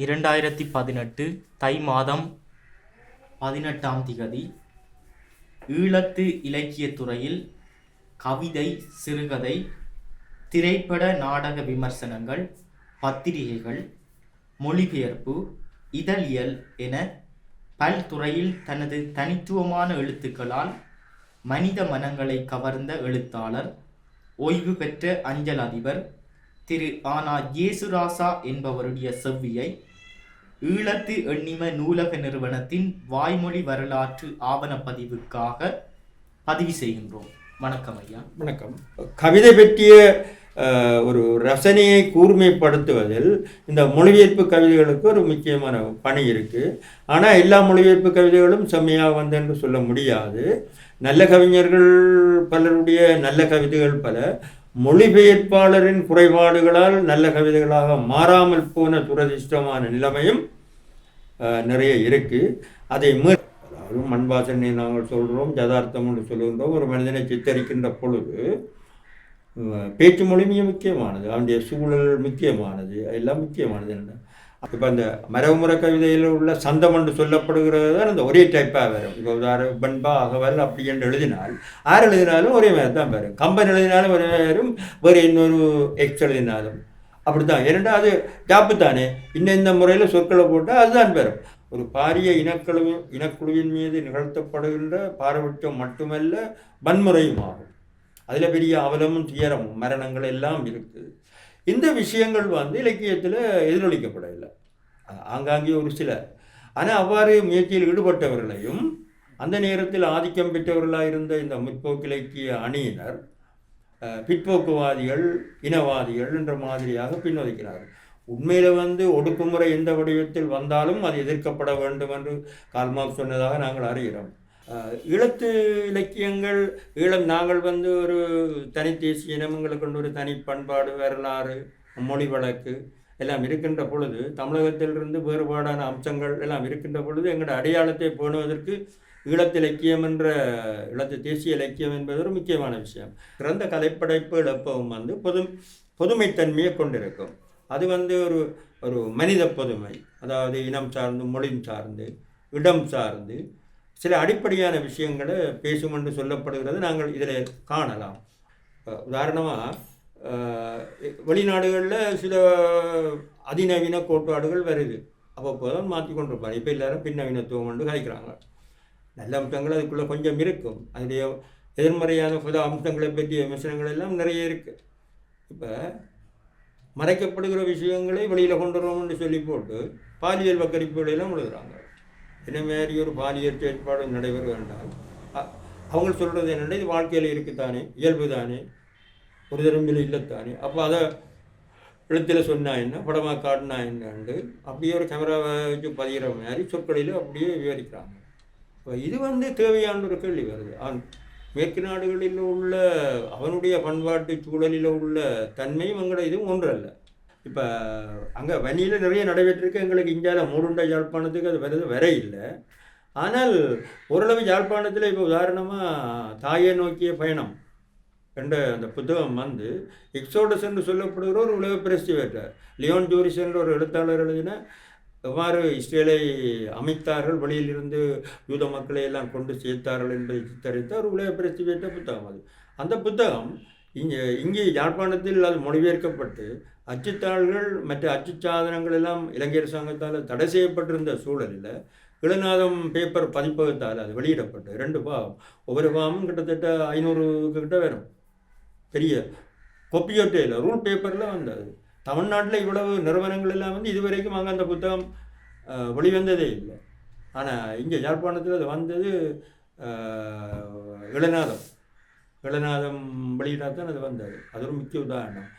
2018 தை மாதம் 18ஆம் திகதி ஈழத்து இலக்கியத் துறையில் கவிதை, சிறுகதை, திரைப்பட நாடக விமர்சனங்கள், பத்திரிகைகள், மொழிபெயர்ப்பு, இதழியல் என பல்துறையில் தனது தனித்துவமான எழுத்துக்களால் மனித மனங்களை கவர்ந்த எழுத்தாளர், ஓய்வு பெற்ற அஞ்சல் அதிபர் திரு ஆனா ஜேசுராசா என்பவருடைய செவ்வியை ஈழத்து எண்ணிம நூலக நிறுவனத்தின் வாய்மொழி வரலாற்று ஆவணப்பதிவுக்காக பதிவு செய்கின்றோம். வணக்கம் ஐயா. வணக்கம். கவிதை பற்றிய ஒரு ரசனையை கூர்மைப்படுத்துவதில் இந்த மொழிபெயர்ப்பு கவிதைகளுக்கு ஒரு முக்கியமான பணி இருக்குது. ஆனால் எல்லா மொழிபெயர்ப்பு கவிதைகளும் செம்மையாக வந்தென்று சொல்ல முடியாது. நல்ல கவிஞர்கள் பலருடைய நல்ல கவிதைகள் பல மொழிபெயர்ப்பாளரின் குறைபாடுகளால் நல்ல கவிதைகளாக மாறாமல் போன துரதிர்ஷ்டமான நிலைமையும் நிறைய இருக்குது. அதை அதாவது மண்பாசனை நாங்கள் சொல்கிறோம், யதார்த்தம் என்று சொல்லுகின்றோம். ஒரு மனிதனை சித்தரிக்கின்ற பொழுது பேச்சு மொழி மிக முக்கியமானது, அவனுடைய சூழல் முக்கியமானது, எல்லாம் முக்கியமானது. என்ன இப்போ அந்த மரபுமுறை கவிதையில் உள்ள சந்தம் என்று சொல்லப்படுகிறது தான் அந்த ஒரே டைப்பாக வரும். இப்போ பண்பா அகவல் அப்படி என்று எழுதினால் யார் எழுதினாலும் ஒரே மாதிரி தான் வரும். கம்பன் எழுதினாலும் ஒரே வரும், வேறு இன்னொரு எக்ஸ் எழுதினாலும் அப்படி தான். ஏனென்றால் அது ஜாப்பு தானே. இந்த முறையில் சொற்களை போட்டால் அதுதான் வரும். ஒரு பாரிய இனக்குழுவின் மீது நிகழ்த்தப்படுகின்ற பாரபட்சம் மட்டுமல்ல, வன்முறையும் ஆகும். அதில் பெரிய அவலமும் துயரமும் மரணங்கள் எல்லாம் இருக்குது. இந்த விஷயங்கள் இலக்கியத்தில் எதிரொலிக்கப்படவில்லை, ஆங்காங்கே ஒரு சிலர். ஆனால் அவ்வாறு முயற்சியில் ஈடுபட்டவர்களையும் அந்த நேரத்தில் ஆதிக்கம் பெற்றவர்களாக இருந்த இந்த முற்போக்கு இலக்கிய அணியினர் பிற்போக்குவாதிகள், இனவாதிகள் என்ற மாதிரியாக பின்வதிக்கிறார்கள். உண்மையில் ஒடுக்குமுறை எந்த வடிவத்தில் வந்தாலும் அது எதிர்க்கப்பட வேண்டும் என்று கார்ல் மார்க்ஸ் சொன்னதாக நாங்கள் அறிகிறோம். ஈழத்து இலக்கியங்கள், நாங்கள் ஒரு தனி தேசிய இனங்களுக்கு கொண்டு ஒரு தனி பண்பாடு, வரலாறு, மொழி வழக்கு எல்லாம் இருக்கின்ற பொழுது, தமிழகத்திலிருந்து வேறுபாடான அம்சங்கள் எல்லாம் இருக்கின்ற பொழுது எங்களோட அடையாளத்தை பேணுவதற்கு ஈழத்து இலக்கியம் என்ற ஈழத்து தேசிய இலக்கியம் என்பது ஒரு முக்கியமான விஷயம். சிறந்த கலைப்படைப்பு எப்பவும் பொதுமைத்தன்மையை கொண்டிருக்கும். அது ஒரு மனித பொதுமை, அதாவது இனம் சார்ந்து, மொழி சார்ந்து, இடம் சார்ந்து சில அடிப்படையான விஷயங்களை பேசும் என்று சொல்லப்படுகிறது. நாங்கள் இதில் காணலாம். உதாரணமாக வெளிநாடுகளில் சில அதிநவீன கோட்பாடுகள் வருது, அப்போதான் மாற்றி கொண்டிருப்பாங்க. இப்போ எல்லாரும் பின்னவீனத்துவம் என்று கலைக்கிறாங்க. நல்ல அம்சங்கள் அதுக்குள்ளே கொஞ்சம் இருக்கும், அதனுடைய எதிர்மறையான புத அம்சங்களை பற்றிய விமர்சனங்கள் எல்லாம் நிறைய இருக்குது. இப்போ மறைக்கப்படுகிற விஷயங்களை வெளியில் கொண்டு வரோம்னு சொல்லி போட்டு பாலியல் வக்கரிப்புகளெல்லாம் எழுதுகிறாங்க. என்ன மாதிரி ஒரு பாலியல் செயற்பாடு நடைபெற வேண்டாம். அவங்க சொல்கிறது என்னென்னா, இது வாழ்க்கையில் இருக்குத்தானே, இயல்பு தானே, ஒரு தரம்பில் இல்லைத்தானே. அப்போ அதை எழுத்தில் சொன்னா என்ன, படமாக காட்டினா என்னண்டு அப்படியே ஒரு கேமராவை வச்சு பதிகிற மாதிரி சொற்களில் அப்படியே விவரிக்கிறாங்க. இப்போ இது தேவையான ஒரு கேள்வி வருது. மேற்கு நாடுகளில் உள்ள அவனுடைய பண்பாட்டு சூழலில் உள்ள தன்மையும் எங்களோட இதுவும் ஒன்றல்ல. இப்போ அங்கே வன்னியில் நிறைய நடைபெற்றிருக்கு. எங்களுக்கு இந்தியாவில் மூடுண்ட யாழ்ப்பாணத்துக்கு அது வர இல்லை. ஆனால் ஓரளவு யாழ்ப்பாணத்தில் இப்போ உதாரணமாக தாயை நோக்கிய பயணம் என்ற அந்த புத்தகம் எக்ஸோடஸ் என்று சொல்லப்படுகிற ஒரு உலக பிரசித்தி பெற்றார். லியோன் ஜோரிஸ் என்ற ஒரு எழுத்தாளர் எழுதின எவ்வாறு இஸ்ரேலை அமைத்தார்கள், வெளியிலிருந்து யூத மக்களை எல்லாம் கொண்டு சேர்த்தார்கள் என்பதை சித்தரித்த ஒரு உலக பிரசித்தி பெற்ற புத்தகம் அது. அந்த புத்தகம் இங்கே யாழ்ப்பாணத்தில் அது மொழிபெயர்க்கப்பட்டு அச்சுத்தாள்கள் மற்ற அச்சு சாதனங்கள் எல்லாம் இலங்கை அரசாங்கத்தால் தடை செய்யப்பட்டிருந்த சூழலில் இளநாதம் பேப்பர் பதிப்பகத்தால் அது வெளியிடப்பட்டு 2 பாகம், ஒவ்வொரு பாகமும் கிட்டத்தட்ட 500 கிட்ட வரும். பெரிய கொப்பியோட்டையில் ரூல் பேப்பரில் வந்தது. தமிழ்நாட்டில் இவ்வளவு நிறுவனங்கள் எல்லாம் இதுவரைக்கும் அங்கே அந்த புத்தகம் வெளிவந்ததே இல்லை. ஆனால் இங்கே யாழ்ப்பாணத்தில் அது வந்தது இளநாதம் வெளியிடாதான் அது வந்தது. அது ஒரு முக்கிய உதாரணம்.